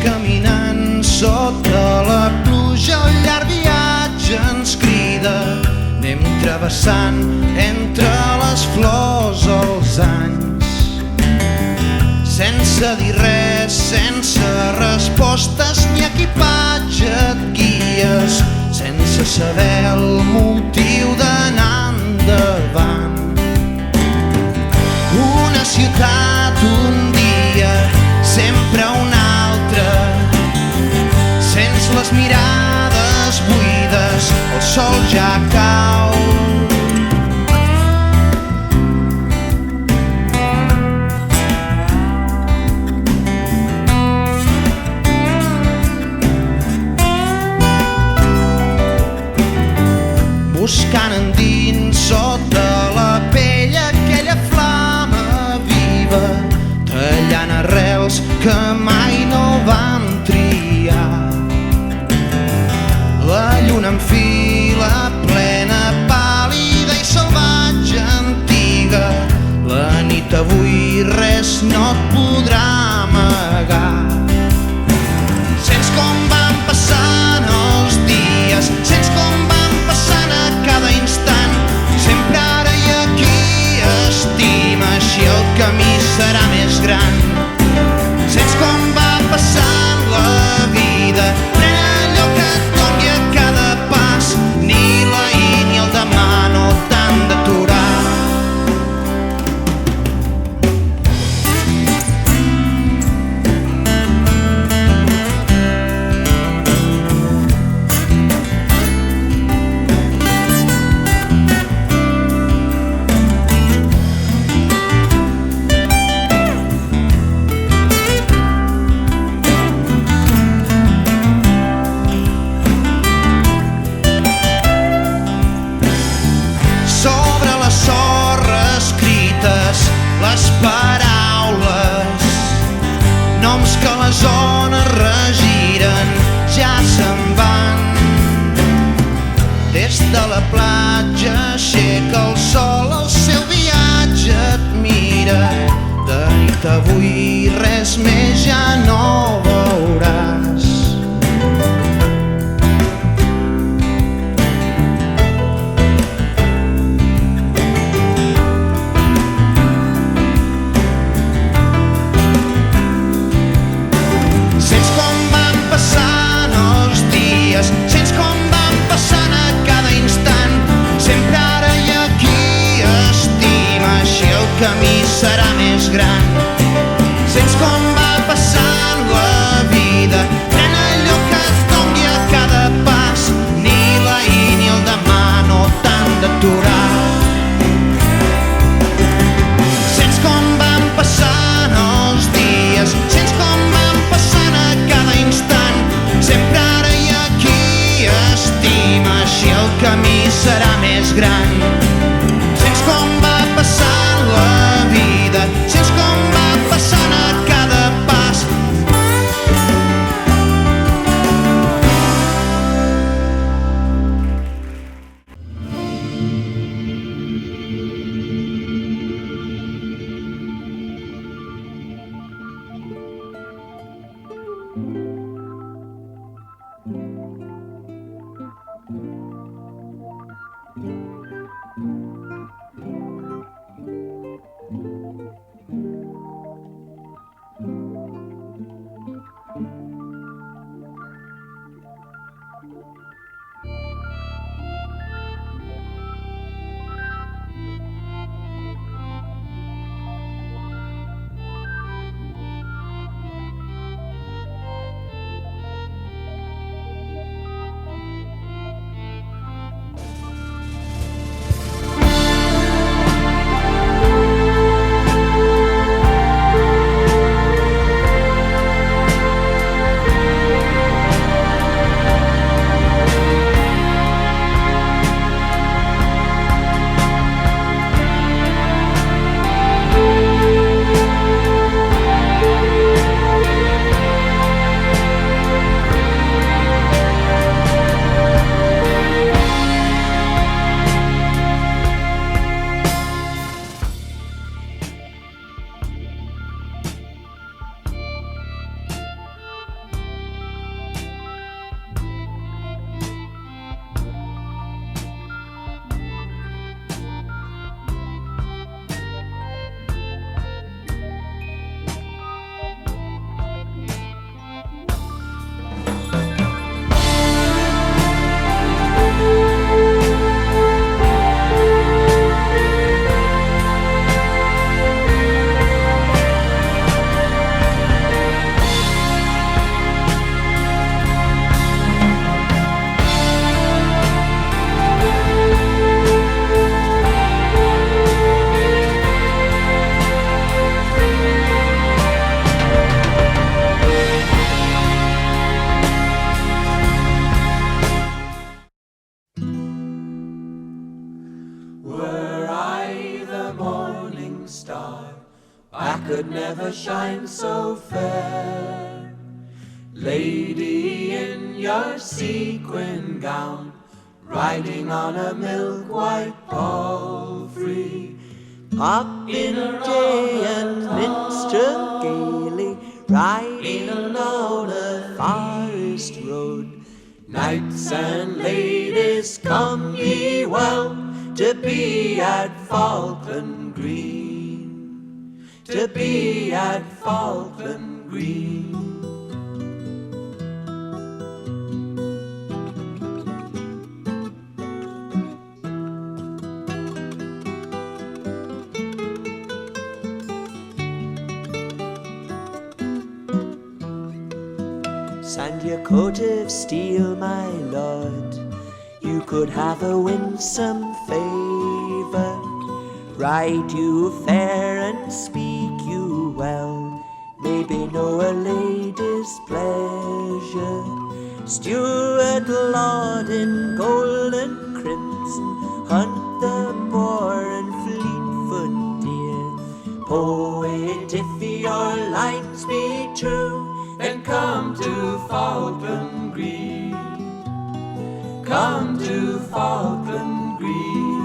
caminant sota la pluja, el llarg viatge ens crida. Anem travessant entre les flors els anys, sense dir res, sense respostes ni equipatge et guies, sense saber el motiu d'anar endavant. Una ciutat un dia, sempre un altre, sents les mirades buides, el sol ja cau. Buscant endins sota la pell aquella flama viva, tallant arrels que mai no vam triar. La lluna enfila plena, pàl·lida i salvatge antiga. La nit avui res no et podrà amagar. Sents com van passant els dies, sents com van passant a cada instant. Sempre ara i aquí estima, així el camí serà més gran. Sents com va passant la vida, pren allò que et doni a cada pas. Ni l'ahir ni el demà no t'han d'aturar. Sobre la sorra escrites les paraules, noms que les ones regiren, ja se'n van. Des de la platja aixeca el sol, el seu viatge et mira. De nit avui res més ja no veuràs. Sents com van passant els dies, sents com van passant a cada instant. Sempre ara i aquí estima, així el camí serà més gran. Sents com va passant la vida, pren allò que et doni a cada pas. Ni l'ahir ni el demà no t'han d'aturar. Sents com van passant els dies, sents com van passant a cada instant. Sempre ara i aquí estima, així el camí serà més gran. Sents com va passant la vida, sents com va passant a cada pas. could never shine so fair. Lady in your sequin gown, riding on a milk-white palfrey, popinjay and minstrel gaily, riding along a forest road. Knights and ladies, come ye well to be at Falkland Green, to be at Falkland Green. Sand your coat of steel, my lord, you could have a winsome favour. Ride you fair and speak you well, maybe know a lady's pleasure. Steward, lord in gold and crimson, hunt the boar and fleet-foot deer. Poet, if your lines be true, then come to Falkland Green, come to Falkland Green.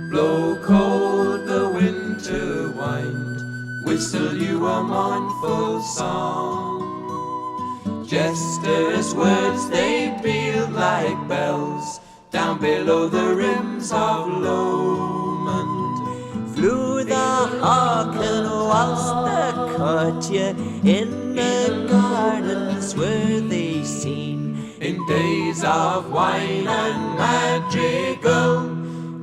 Blow cold the winter wind, whistle you a mournful song. Jesters' words they peal like bells down below the rims of Lomond. Flew the hawk and waltzed the courtier, in the gardens were they seen. In days of wine and madrigal,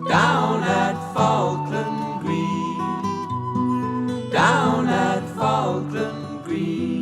down at Falkland Green, down at Falkland Green.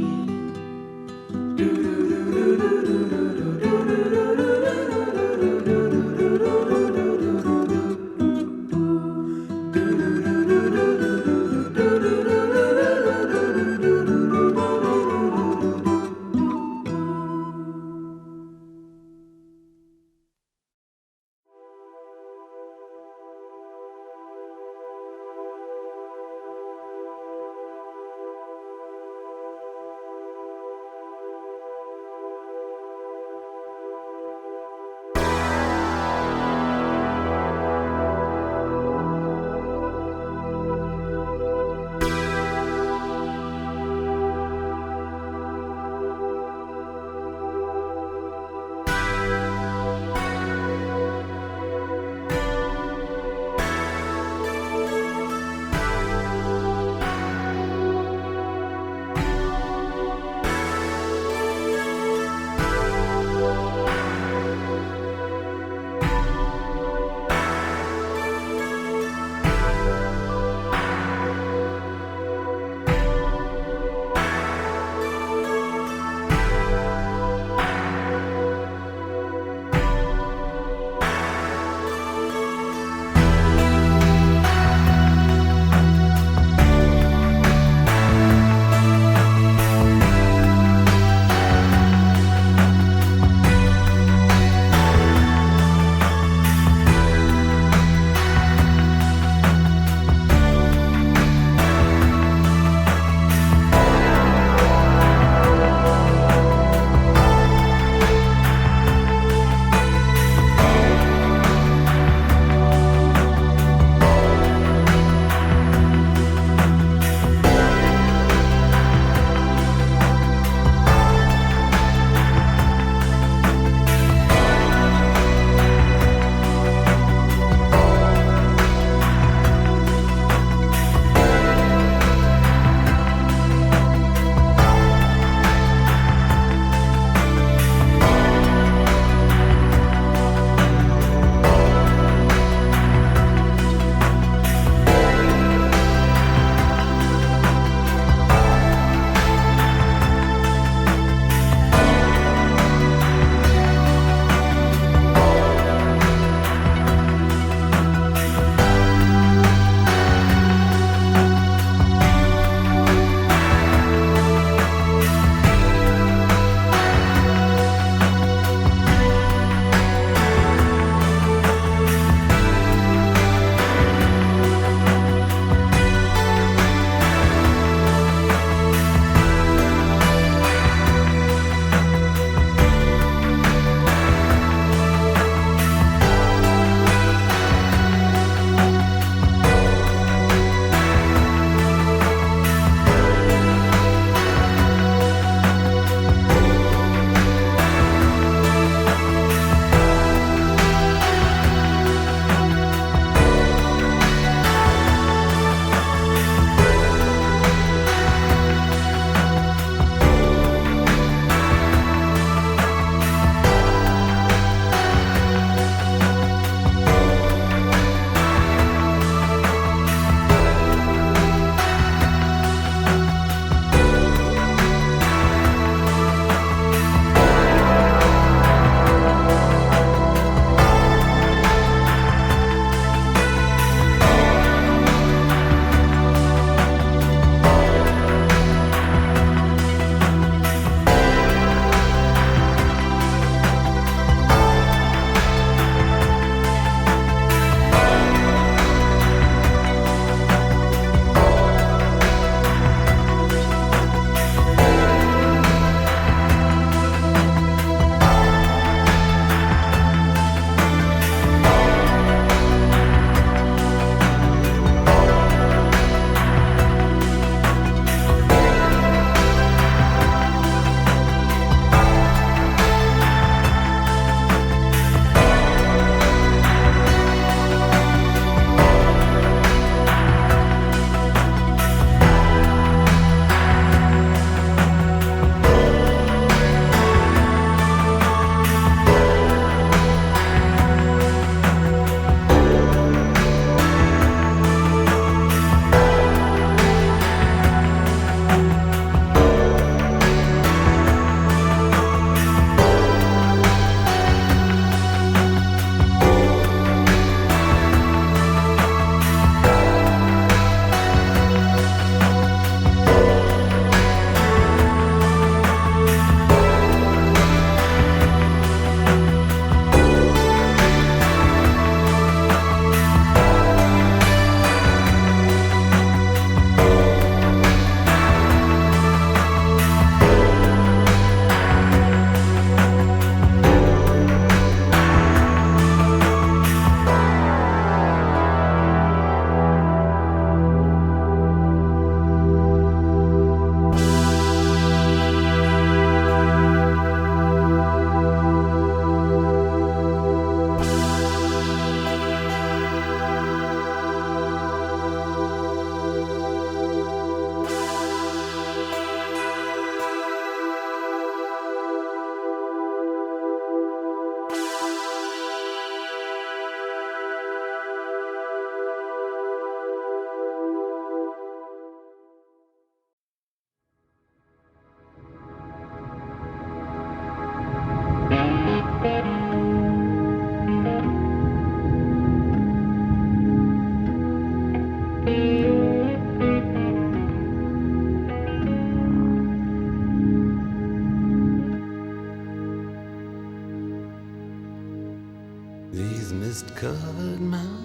mist-covered mountains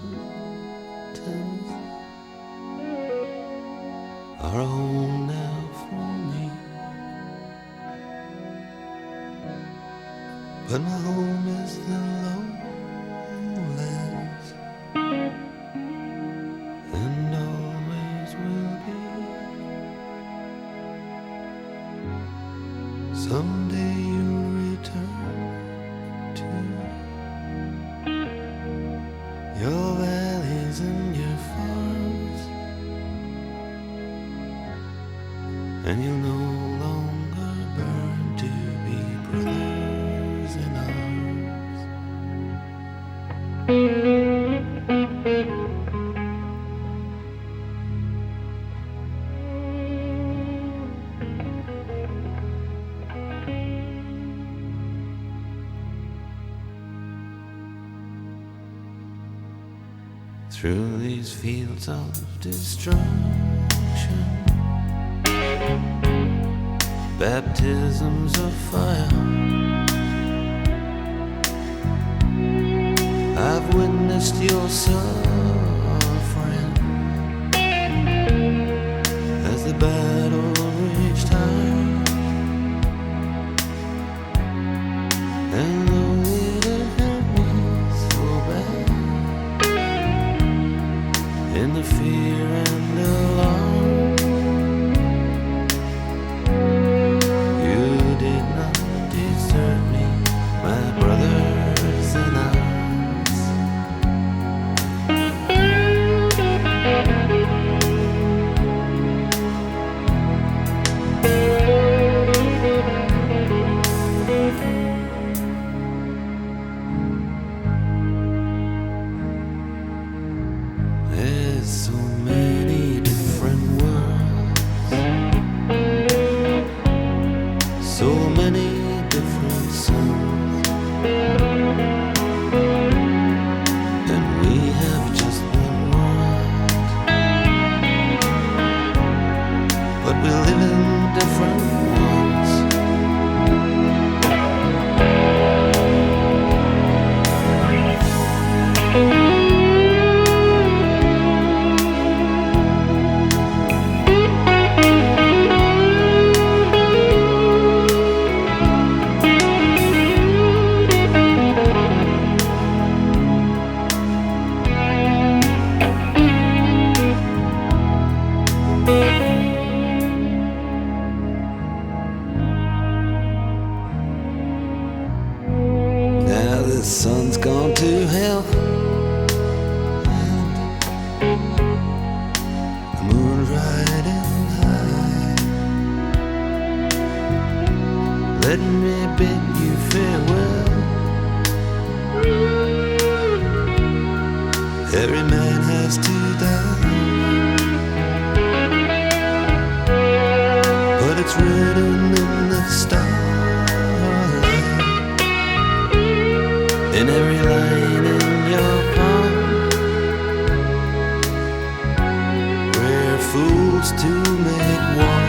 are a home now for me. But my home is the lowlands, and always will be. Someday you'll return to your valleys and your farms, and you'll no longer burn to be brothers in arms. Through these fields of destruction, baptisms of fire, I've witnessed your suffering as the battle reached high. And though it hurt me so bad, in the fear and alarm, you did not desert me, my brothers in arms. There's so many different worlds, so many different suns, and we have just one world, but we live in different ones. Now the sun's gone to hell, and the moon's riding high. Let me bid you farewell. Every man has to die, but it's written in the starlight, in every line in your palm. Rare fools to make war,